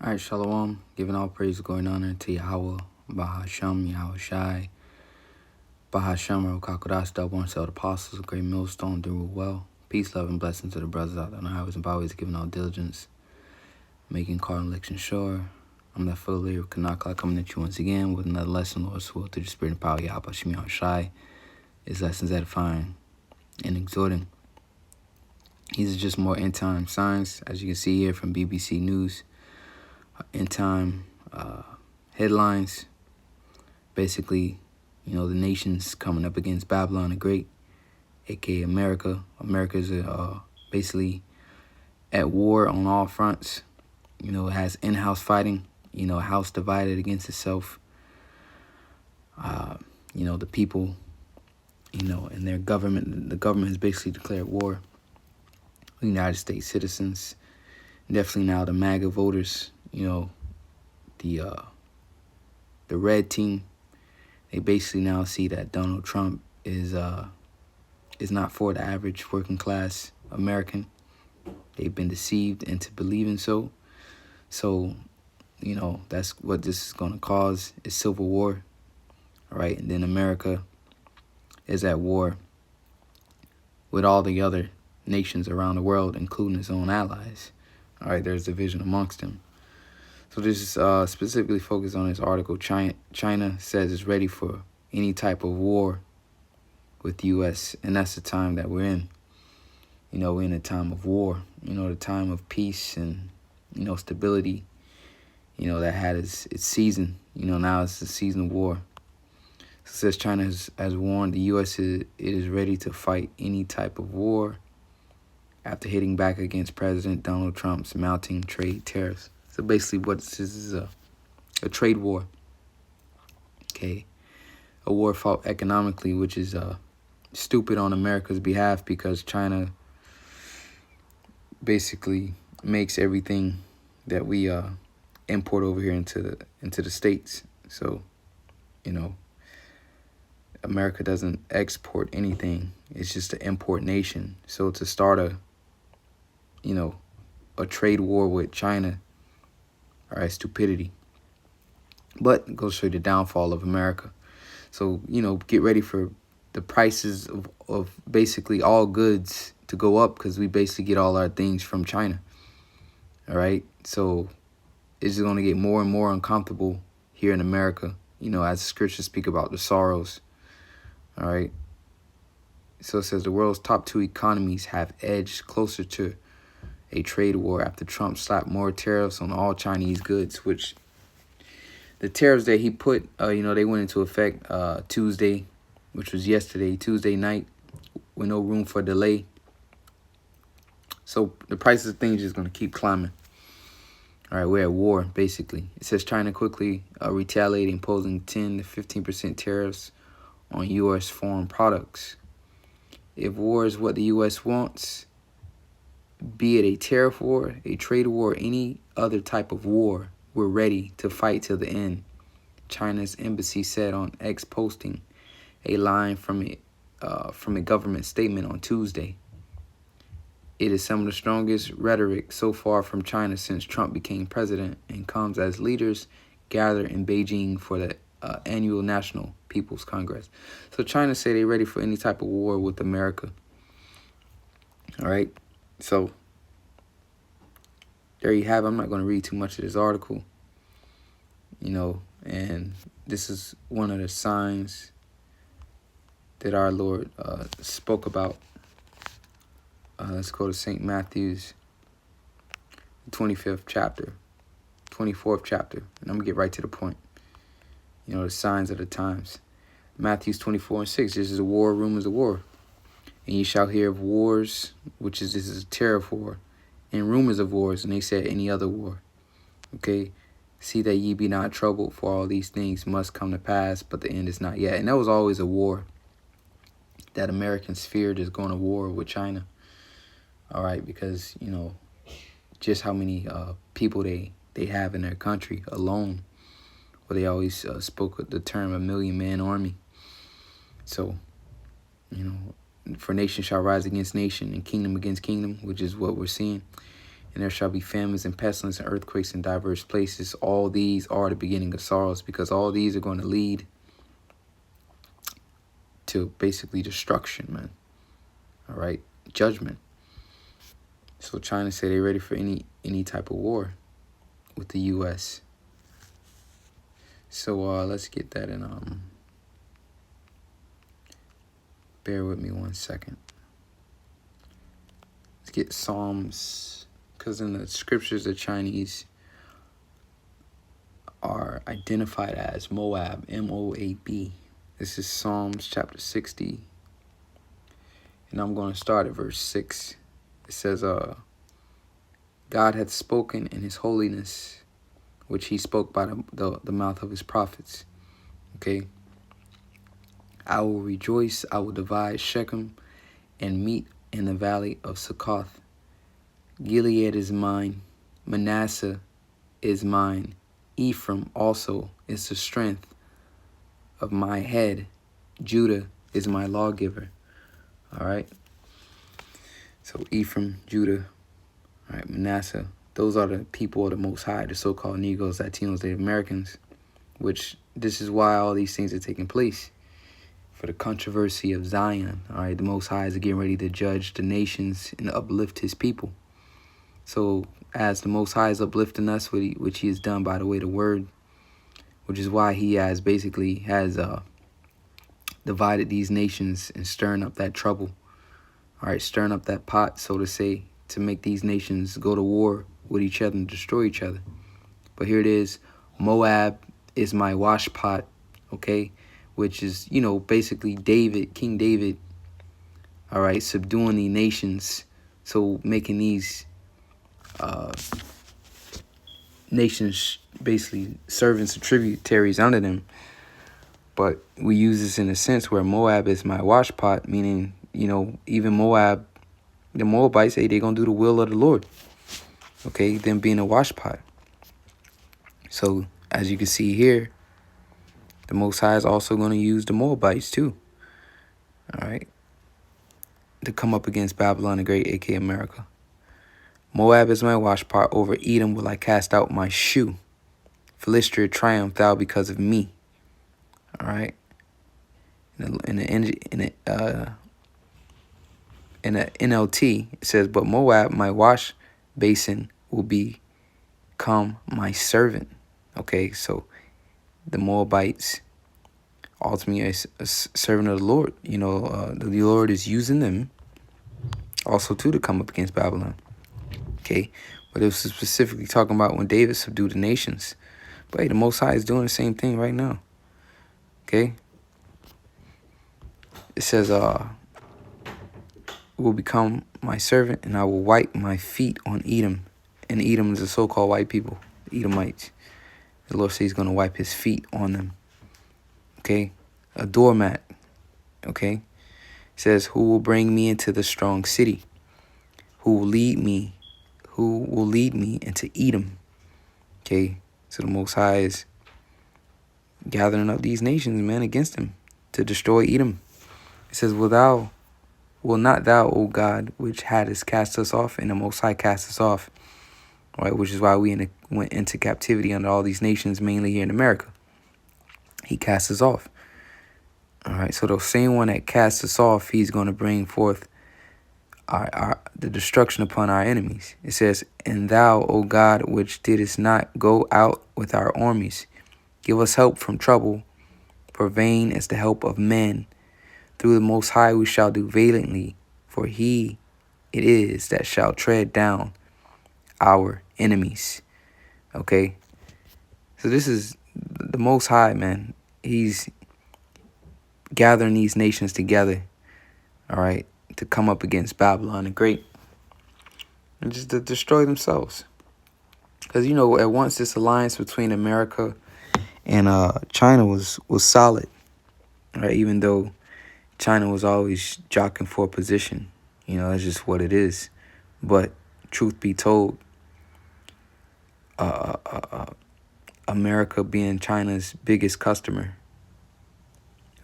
All right, Shalom. Giving all praise, glory, and honor to Yahweh, Bahasham, Yahweh Shai, Bahasham, Rokakodas, double and the apostles, great millstone, doing well. Peace, love, and blessings to the brothers out there on the highways and byways, giving all diligence, making call and election sure. I'm that full of Kanakla coming at you once again with another lesson, Lord's will, through the spirit and power of Yahweh, Shemi Shai. His lessons edifying and exhorting. These are just more end time signs, as you can see here from BBC News. End time headlines. Basically, the nation's coming up against Babylon the Great, aka America. America's basically at war on all fronts. It has in-house fighting. A house divided against itself. The people, and their government. The government has basically declared war. United States citizens, definitely now the MAGA voters. The red team. They basically now see that Donald Trump is not for the average working class American. They've been deceived into believing so. So, that's what this is going to cause, is civil war. All right, and then America is at war with all the other nations around the world, including its own allies. All right, there's division amongst them. So this is specifically focused on this article. China says it's ready for any type of war with the U.S., and that's the time that we're in. We're in a time of war, the time of peace and, stability, that had its season. Now it's the season of war. So it says China has warned the U.S. It is ready to fight any type of war after hitting back against President Donald Trump's mounting trade tariffs. So basically what this is a trade war. Okay. A war fought economically, which is stupid on America's behalf, because China basically makes everything that we import over here into the States. So, America doesn't export anything. It's just an import nation. So to start a trade war with China, all right, stupidity. But it goes to show you the downfall of America. So, get ready for the prices of basically all goods to go up, because we basically get all our things from China. All right. So it's going to get more and more uncomfortable here in America, as the scriptures speak about the sorrows. All right. So it says the world's top two economies have edged closer to a trade war after Trump slapped more tariffs on all Chinese goods, which the tariffs that he put, they went into effect Tuesday, which was yesterday, Tuesday night, with no room for delay. So the prices of things is going to keep climbing. All right, we're at war, basically. It says China quickly retaliating, imposing 10 to 15% tariffs on U.S. foreign products. If war is what the U.S. wants, be it a tariff war, a trade war, any other type of war, we're ready to fight till the end. China's embassy said on X, posting a line from a government statement on Tuesday. It is some of the strongest rhetoric so far from China since Trump became president, and comes as leaders gather in Beijing for the annual National People's Congress. So China say they're ready for any type of war with America. All right. So there you have it. I'm not going to read too much of this article. And this is one of the signs that our Lord spoke about. Let's go to St. Matthew's 25th chapter, 24th chapter. And I'm going to get right to the point. The signs of the times. Matthew's 24:6. This is a war, rumors of war. And ye shall hear of wars, this is a tariff war, and rumors of wars. And they said any other war. Okay. See that ye be not troubled, for all these things must come to pass, but the end is not yet. And that was always a war that Americans feared, is going to war with China. All right, because, just how many people they have in their country alone. Well, they always spoke the term a million-man army. So, for nation shall rise against nation and kingdom against kingdom, which is what we're seeing. and there shall be famines and pestilence and earthquakes in diverse places. All these are the beginning of sorrows, because all these are going to lead to basically destruction, man. All right, judgment. So China said they're ready for any type of war with the U.S. So let's get that in. Bear with me 1 second. Let's get Psalms, because in the scriptures the Chinese are identified as Moab, M-O-A-B. This is Psalms chapter 60, and I'm going to start at verse 6. It says, God hath spoken in his holiness, which he spoke by the mouth of his prophets. Okay. I will rejoice, I will divide Shechem and meet in the valley of Succoth. Gilead is mine, Manasseh is mine, Ephraim also is the strength of my head, Judah is my lawgiver. All right. So Ephraim, Judah, all right, Manasseh, those are the people of the Most High, the so-called Negroes, Latinos, Native Americans, which this is why all these things are taking place. For the controversy of Zion, all right, the Most High is getting ready to judge the nations and uplift his people. So as the Most High is uplifting us, which he has done by the way of the word, which is why he has divided these nations and stirring up that trouble, all right, stirring up that pot, so to say, to make these nations go to war with each other and destroy each other. But here it is, Moab is my wash pot, okay, which is, basically David, King David, all right, subduing the nations, so making these nations basically servants or tributaries under them. But we use this in a sense where Moab is my wash pot, meaning, even Moab, the Moabites say they're going to do the will of the Lord, okay, them being a wash pot. So as you can see here, the Most High is also going to use the Moabites too, all right, to come up against Babylon the Great, aka America. Moab is my wash pot, over Edom will I cast out my shoe. Philistia, triumph thou because of me. All right. In the NLT, it says, but Moab, my wash basin, will become my servant. Okay, so the Moabites ultimately is a servant of the Lord. The Lord is using them also too to come up against Babylon. Okay, but it was specifically talking about when David subdued the nations. But hey, the Most High is doing the same thing right now. Okay, it says, will become my servant, and I will wipe my feet on Edom. And Edom is the so-called white people, the Edomites. The Lord says he's going to wipe his feet on them. Okay, a doormat. Okay, it says, who will bring me into the strong city? Who will lead me into Edom? Okay, so the Most High is gathering up these nations, man, against him to destroy Edom. It says, will not thou, O God, which hadst cast us off, and the Most High cast us off, right? Which is why we went into captivity under all these nations, mainly here in America. He cast us off. All right, so the same one that cast us off, he's going to bring forth the destruction upon our enemies. It says, and thou, O God, which didst not go out with our armies, give us help from trouble, for vain is the help of men. Through the Most High we shall do valiantly, for he it is that shall tread down our enemies. Okay, so this is the Most High, man. He's gathering these nations together, all right, to come up against Babylon the Great and just to destroy themselves. Because, at once this alliance between America and China was solid, right? Even though China was always jockeying for a position, that's just what it is. But truth be told, America being China's biggest customer,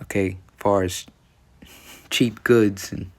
okay, as far as cheap goods, and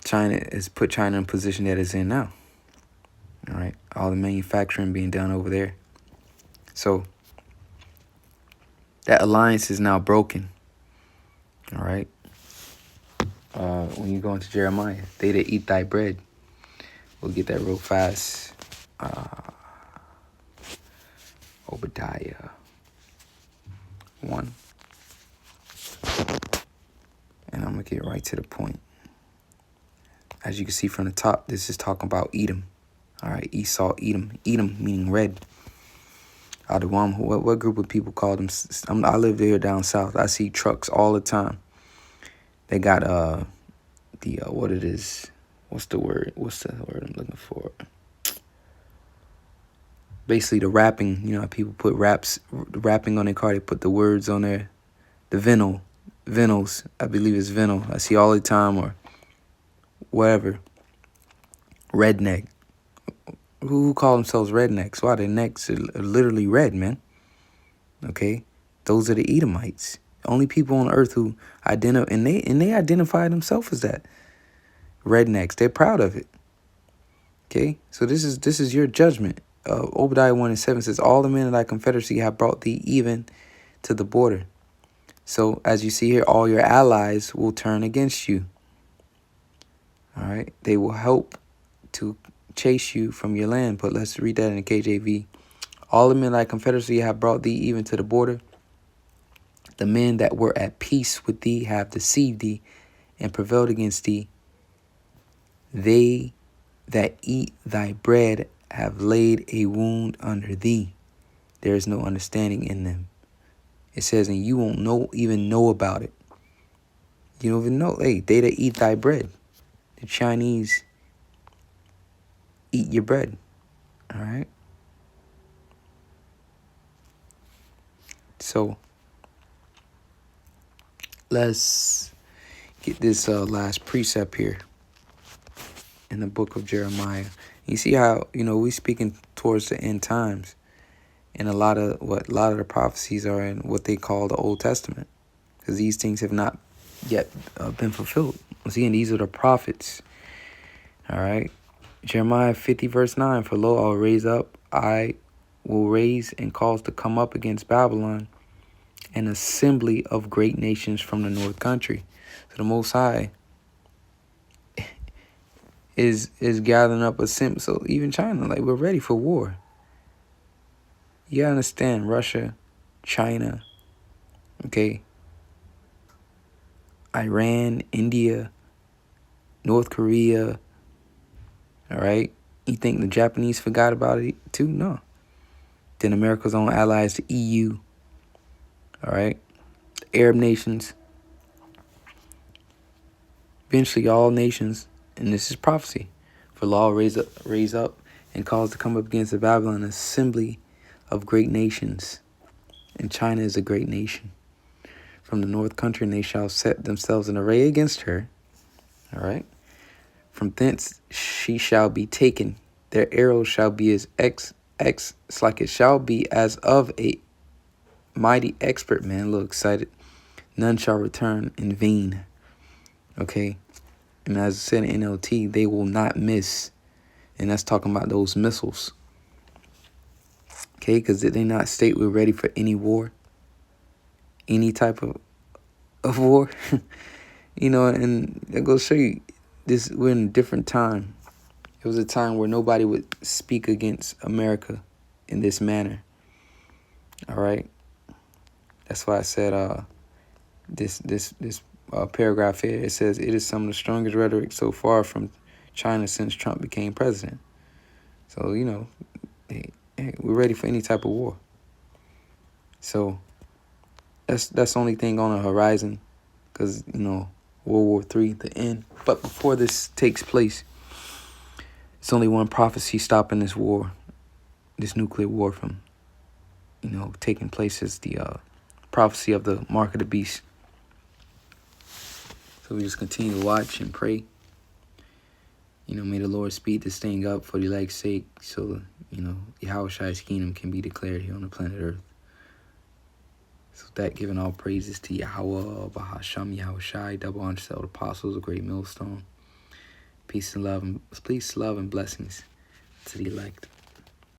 China has put China in a position that it's in now. All right, all the manufacturing being done over there. So that alliance is now broken. All right. When you go into Jeremiah, they that eat thy bread. We'll get that real fast. Obadiah 1. And I'm going to get right to the point. As you can see from the top, this is talking about Edom. All right, Esau, Edom. Edom meaning red. Adawam, what group of people call them? I live here down south. I see trucks all the time. They got what it is. What's the word I'm looking for? Basically the wrapping, you know how people put wrapping on their car, they put the words on there. The vinyls, I believe it's vinyl. I see all the time, or whatever. Redneck. Who call themselves rednecks? Why? Their necks are literally red, man. Okay? Those are the Edomites. The only people on earth who identify, and they identify themselves as that. Rednecks. They're proud of it. Okay? So this is your judgment. Obadiah 1:7 says, all the men of thy confederacy have brought thee even to the border. So as you see here, all your allies will turn against you. All right? They will help to chase you from your land. But let's read that in the KJV. All the men of thy confederacy have brought thee even to the border. The men that were at peace with thee have deceived thee and prevailed against thee. They that eat thy bread have laid a wound under thee. There is no understanding in them. It says, and you won't even know about it. You don't even know. Hey, they that eat thy bread. The Chinese eat your bread. All right? So let's get this last precept here in the book of Jeremiah. You see how, we speaking towards the end times. And a lot of the prophecies are in what they call the Old Testament. Because these things have not yet been fulfilled. See, and these are the prophets. All right. Jeremiah 50 verse 9. For lo, I will raise and cause to come up against Babylon an assembly of great nations from the north country. So the Most High is gathering up a assembly. So even China, like, we're ready for war. You gotta understand, Russia, China, okay, Iran, India, North Korea, all right? You think the Japanese forgot about it too? No. Then America's own allies, the EU, all right? The Arab nations. Eventually all nations, and this is prophecy, for law raise up and cause to come up against the Babylon assembly of great nations. And China is a great nation. From the north country, and they shall set themselves in array against her. All right. From thence she shall be taken. Their arrows shall be as it's like it shall be as of a mighty expert man. Look excited. None shall return in vain. Okay. And as I said in NLT, they will not miss. And that's talking about those missiles. Okay, because did they not state we're ready for any war? Any type of war? And it goes to show you, we're in a different time. It was a time where nobody would speak against America in this manner. All right? That's why I said this paragraph here. It says, it is some of the strongest rhetoric so far from China since Trump became president. So, hey, we're ready for any type of war. So that's the only thing on the horizon, because, World War III, the end. But before this takes place, it's only one prophecy stopping this war, this nuclear war from, taking place. Is the prophecy of the mark of the beast. So we just continue to watch and pray. May the Lord speed this thing up for the elect's sake, so, Yahweh's kingdom can be declared here on the planet Earth. So that, giving all praises to Yahweh, Bahasham, Yahushai, double honor to the apostles, a great millstone. Peace, love, and blessings to the elect.